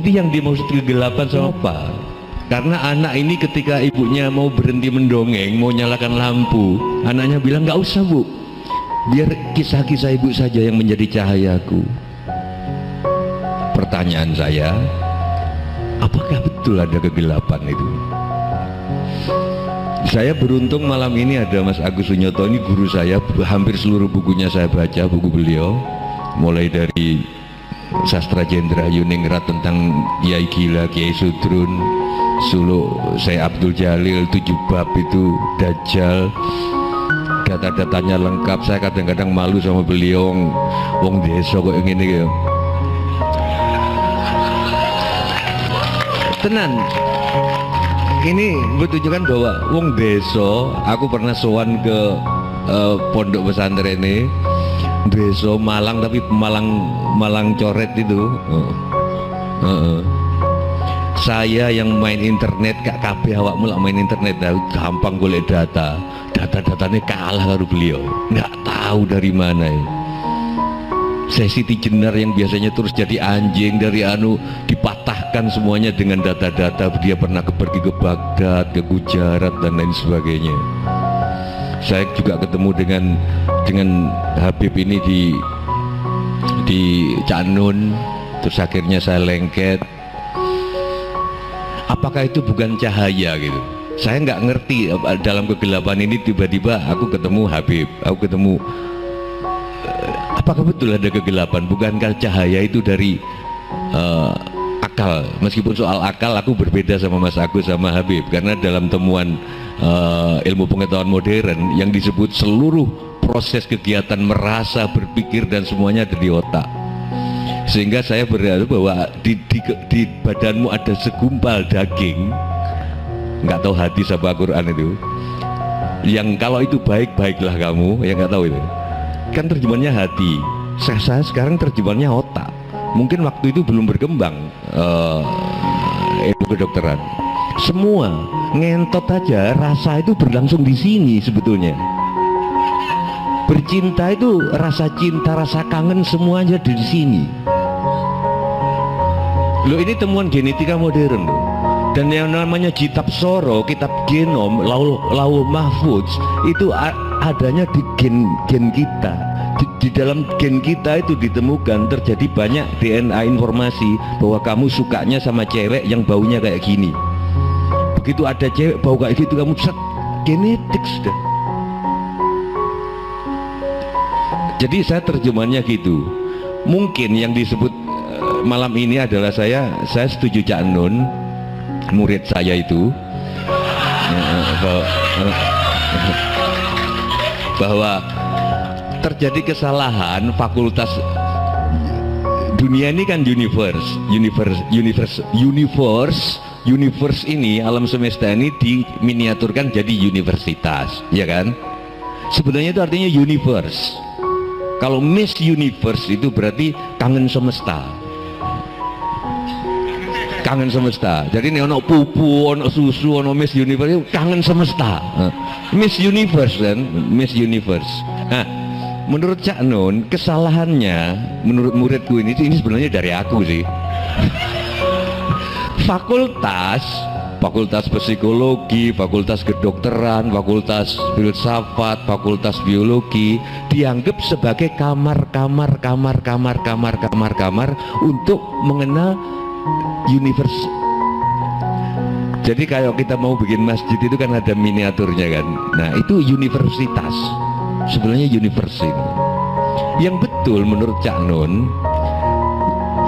Jadi yang dimaksud kegelapan sama apa? Karena anak ini ketika ibunya mau berhenti mendongeng, mau nyalakan lampu, anaknya bilang nggak usah bu, biar kisah-kisah ibu saja yang menjadi cahayaku. Pertanyaan saya, apakah betul ada kegelapan itu? Saya beruntung malam ini ada Mas Agus Sunyoto, ini guru saya, hampir seluruh bukunya saya baca, buku beliau, mulai dari Sastra Jendra Yuningrat tentang Kiai Gila, Kiai Sudrun, Suluk Syekh Abdul Jalil, 7 bab itu Dajjal, data-datanya lengkap. Saya kadang-kadang malu sama beliau, wong desa kok ngene iki. Tenan. Ini menunjukkan bahwa wong desa, aku pernah sowan ke pondok pesantren ini, desa Malang, tapi Malang coret itu. Saya yang main internet, kak kabeh awakmu lak main internet, gampang golek data-datanya kalah karo beliau, nggak tahu dari mana ya. Saya Siti Jenar yang biasanya terus jadi anjing dari dipatahkan semuanya dengan data-data. Dia pernah pergi ke Baghdad, ke Gujarat dan lain sebagainya. Saya juga ketemu dengan Habib ini di Cak Nun, terus akhirnya saya lengket. Apakah itu bukan cahaya gitu? Saya nggak ngerti dalam kegelapan ini tiba-tiba aku ketemu Habib, aku ketemu. Apakah betul ada kegelapan? Bukankah cahaya itu dari akal? Meskipun soal akal aku berbeda sama Mas Agus sama Habib, karena dalam temuan ilmu pengetahuan modern yang disebut seluruh proses kegiatan merasa, berpikir dan semuanya ada di otak. Sehingga saya berharap bahwa di badanmu ada segumpal daging, nggak tahu hadis apa Quran itu, yang kalau itu baik baiklah kamu, ya nggak tahu itu kan terjemahannya hati. Saya sekarang terjemahannya otak. Mungkin waktu itu belum berkembang ilmu kedokteran. Semua ngentot aja, rasa itu berlangsung di sini sebetulnya. Bercinta itu rasa cinta, rasa kangen semuanya di sini. Loh, ini temuan genetika modern loh. Dan yang namanya kitab Soro, kitab genom, lauh mahfuz itu adanya di gen kita. Di dalam gen kita itu ditemukan terjadi banyak DNA informasi bahwa kamu sukanya sama cewek yang baunya kayak gini. Begitu ada cewek bau kayak gitu, kamu set, genetik sudah. Jadi saya terjemahannya gitu. Mungkin yang disebut malam ini adalah saya setuju Cak Nun, murid saya itu, bahwa terjadi kesalahan fakultas. Dunia ini kan universe ini, alam semesta ini diminiaturkan jadi universitas, ya kan? Sebenarnya itu artinya universe. Kalau Miss Universe itu berarti kangen semesta. Kangen semesta. Jadi ini ono pupu, ono susu, ono Miss Universe, kangen semesta. Miss Universe kan, Miss Universe. Nah, menurut Cak Nun, kesalahannya menurut muridku ini sebenarnya dari aku sih. Fakultas psikologi, fakultas kedokteran, fakultas filsafat, fakultas biologi dianggap sebagai kamar untuk mengenal universe. Jadi kalau kita mau bikin masjid itu kan ada miniaturnya kan. Nah, itu universitas. Sebenarnya universe ini. Yang betul menurut Cak Nun,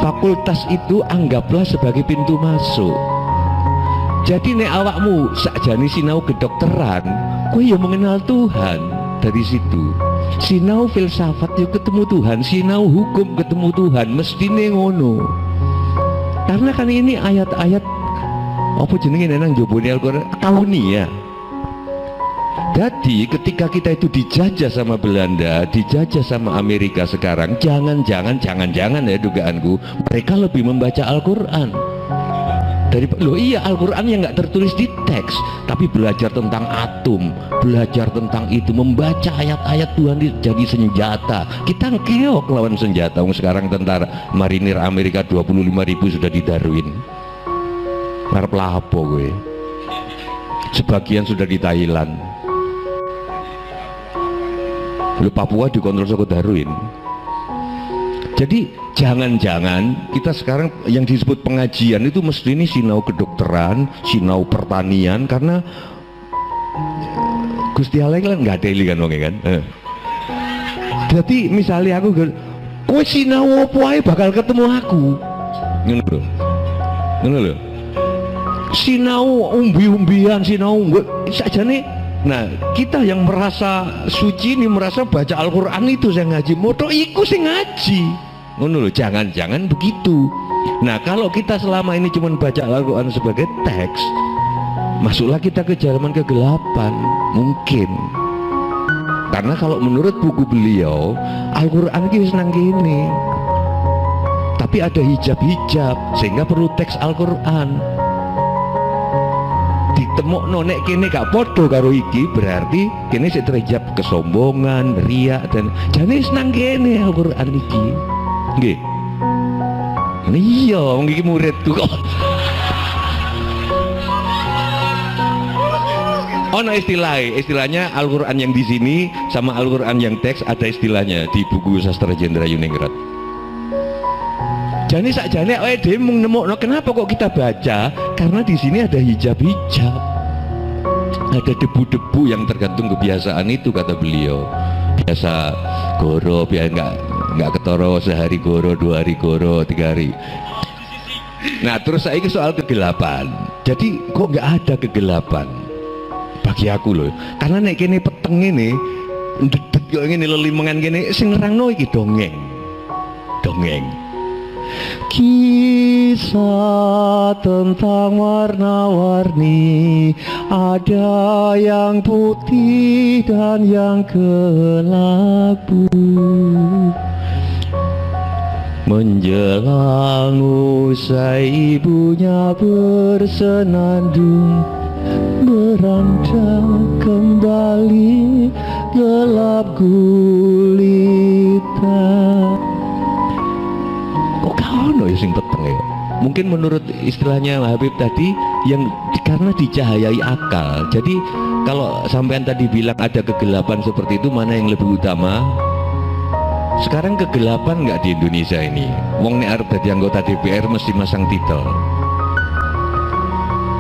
fakultas itu anggaplah sebagai pintu masuk. Jadi nek awakmu sakjane sinau kedokteran, kowe ya mengenal Tuhan dari situ. Sinau filsafat ya ketemu Tuhan, sinau hukum ketemu Tuhan, mestine ngono. Karena kan ini ayat-ayat apa jenenge nang jobone Al-Qur'an kaunia. Jadi ketika kita itu dijajah sama Belanda, dijajah sama Amerika sekarang, jangan ya dugaanku, mereka lebih membaca Al-Qur'an. Dari loh iya, Al-Quran yang nggak tertulis di teks, tapi belajar tentang atom, belajar tentang itu, membaca ayat-ayat Tuhan jadi senjata. Kita keok lawan senjata. Sekarang tentara marinir Amerika 25.000 sudah di Darwin. Ngarep lapo gue. Sebagian sudah di Thailand. Lu Papua dikontrol sama Darwin. Jadi jangan-jangan kita sekarang yang disebut pengajian itu mesti ini sinau kedokteran, sinau pertanian, karena Gusti Allah kan nggak ada kan wong kan. Jadi misalnya aku kowe sinau apa ae bakal ketemu aku. Ngono lho. Ngono lho. Sinau umbi-umbian, sinau sajane. Nah, kita yang merasa suci ini, merasa baca Al-Qur'an itu saya ngaji, moto iku sing ngaji. Ngono loh, jangan-jangan begitu. Nah, kalau kita selama ini cuma baca Al-Quran sebagai teks, masuklah kita ke zaman kegelapan, mungkin. Karena kalau menurut buku beliau, Al-Quran itu senang gini, tapi ada hijab-hijab, sehingga perlu teks Al-Quran. Ditemuk nonek kini gak podo karo iki, berarti kini sik terhijab kesombongan, riak, dan jadi senang gini Al-Quran iki. Nggih. Iya, wong iki muridku kok. Ono istilahnya Al-Qur'an yang di sini sama Al-Qur'an yang teks ada istilahnya di buku Sastra Jendra Yuningrat. Jane sakjane awake dhewe mung nemokno kenapa kok kita baca? Karena di sini ada hijab-hijab. Ada debu-debu yang tergantung kebiasaan itu, kata beliau. Biasa goro, biar nggak ketoro sehari goro, 2 hari goro, 3 hari. Nah terus saya soal kegelapan. Jadi kok nggak ada kegelapan bagi aku loh, karena nek kene peteng ini ndedet kok ngene lelimengan kene sing nerangno iki dongeng. Kisah tentang warna-warni, ada yang putih dan yang kelabu. Menjelang usai ibunya bersenandung, beranjak kembali gelap gulita. Kok kano ya sing peteng ya? Mungkin menurut istilahnya Habib tadi, yang karena dicahayai akal. Jadi kalau sampean tadi bilang ada kegelapan seperti itu, mana yang lebih utama? Sekarang kegelapan nggak di Indonesia ini? Wong nek arep dadi anggota DPR mesti masang titel.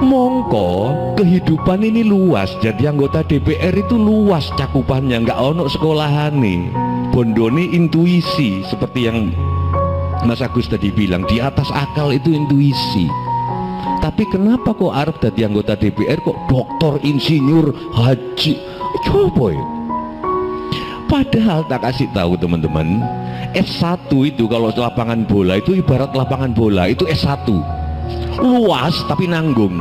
Mongko kehidupan ini luas, jadi anggota DPR itu luas cakupannya, nggak ono sekolahan nih. Bondone intuisi, seperti yang Mas Agus tadi bilang, di atas akal itu intuisi. Tapi kenapa kok arep dadi anggota DPR kok doktor, insinyur, haji? Coba ya. Padahal tak kasih tahu teman-teman, S1 itu kalau lapangan bola itu ibarat lapangan bola itu S1, luas tapi nanggung.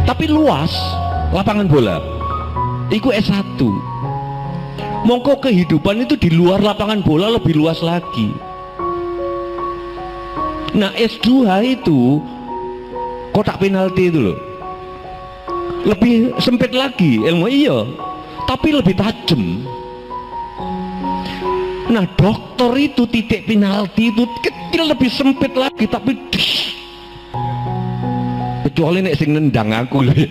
Tapi luas lapangan bola itu S1. Mongko kehidupan itu di luar lapangan bola lebih luas lagi. Nah S2 itu kotak penalti itu loh, lebih sempit lagi ilmu, iya, tapi lebih tajam. Nah dokter itu titik penalti itu kecil, lebih sempit lagi, tapi kecuali nek sing nendang aku loh ya.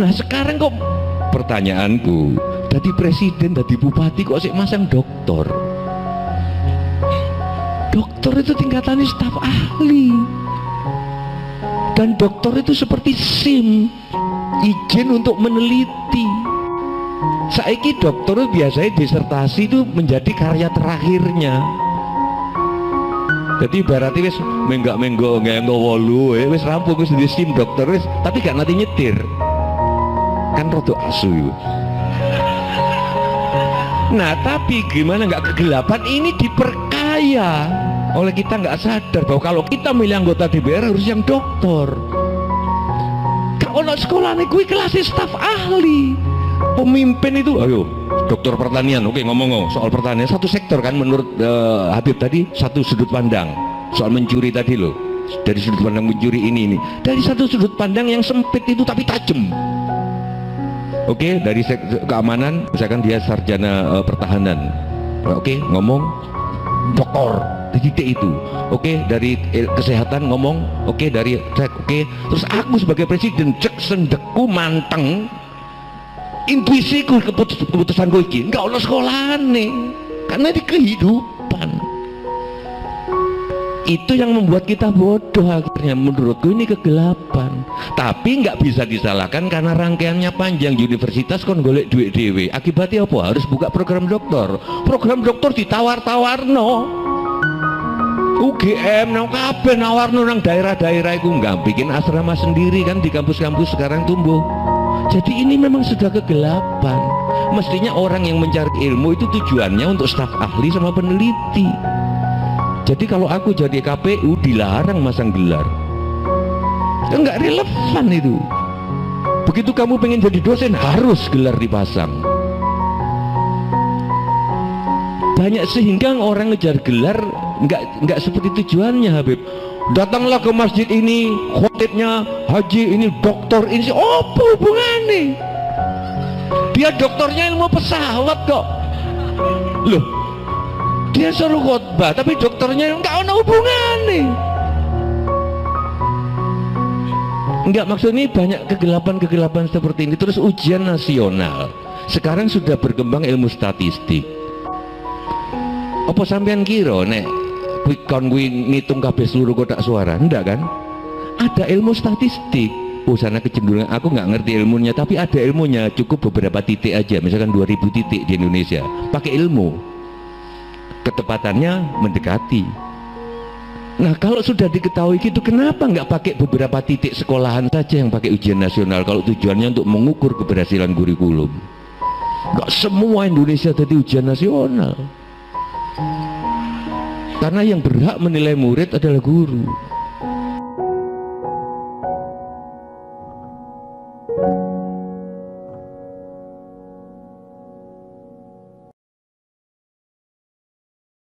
Nah sekarang kok pertanyaanku, jadi presiden, jadi bupati kok sik masang dokter? Dokter itu tingkatannya staf ahli, dan dokter itu seperti SIM, izin untuk meneliti. Saiki dokter itu biasanya disertasi itu menjadi karya terakhirnya. Jadi berarti wis menggak-menggo wolu wis rampung, wis di SIM dokter wis, tapi gak nanti nyetir. Kan rada asu itu. Nah tapi gimana nggak kegelapan ini diperkaya oleh kita, nggak sadar bahwa kalau kita milih anggota DPR harus yang dokter. Kalau sekolah nih gue kelas staf ahli, pemimpin itu ayo dokter pertanian. Oke, ngomong soal pertanian, satu sektor kan menurut Habib tadi, satu sudut pandang. soal mencuri tadi loh, dari sudut pandang mencuri ini dari satu sudut pandang yang sempit itu tapi tajam. Oke, dari keamanan misalkan dia sarjana pertahanan, oke, ngomong doktor di titik itu. Oke, dari kesehatan ngomong, oke, dari oke, terus aku sebagai presiden cek sendekku manteng, intuisiku, keputusanku ini enggak oleh sekolahan nih, karena di kehidupan itu yang membuat kita bodoh akhirnya. Menurutku ini kegelapan, tapi nggak bisa disalahkan karena rangkaiannya panjang. Universitas kon golek duit dewe, akibatnya apa? Harus buka program doktor. Program doktor ditawar-tawar no, UGM nang kabeh nawarno nang daerah-daerah itu, nggak bikin asrama sendiri kan di kampus-kampus sekarang tumbuh. Jadi ini memang sudah kegelapan. Mestinya orang yang mencari ilmu itu tujuannya untuk staf ahli sama peneliti. Jadi kalau aku jadi KPU dilarang masang gelar, ya nggak relevan itu. Begitu kamu pengen jadi dosen harus gelar dipasang. Banyak sehingga orang ngejar gelar nggak seperti tujuannya, Habib. Datanglah ke masjid ini, khotibnya haji ini, doktor ini, apa hubungannya? Dia doktornya ilmu pesawat kok. Loh, dia suruh khotbah tapi dokternya nggak ada hubungannya. Enggak, maksud ini banyak kegelapan-kegelapan seperti ini. Terus ujian nasional sekarang sudah berkembang ilmu statistik. Apa sampean kira nek kon kuwi ngitung kabeh seluruh kotak suara? Enggak kan? Ada ilmu statistik. Oh, sana kecenderungan, aku nggak ngerti ilmunya, tapi ada ilmunya. Cukup beberapa titik aja, misalkan 2000 titik di Indonesia. Pakai ilmu. Ketepatannya mendekati. Nah, kalau sudah diketahui gitu, kenapa nggak pakai beberapa titik sekolahan saja yang pakai ujian nasional kalau tujuannya untuk mengukur keberhasilan kurikulum? Nggak semua Indonesia jadi ujian nasional. Karena yang berhak menilai murid adalah guru.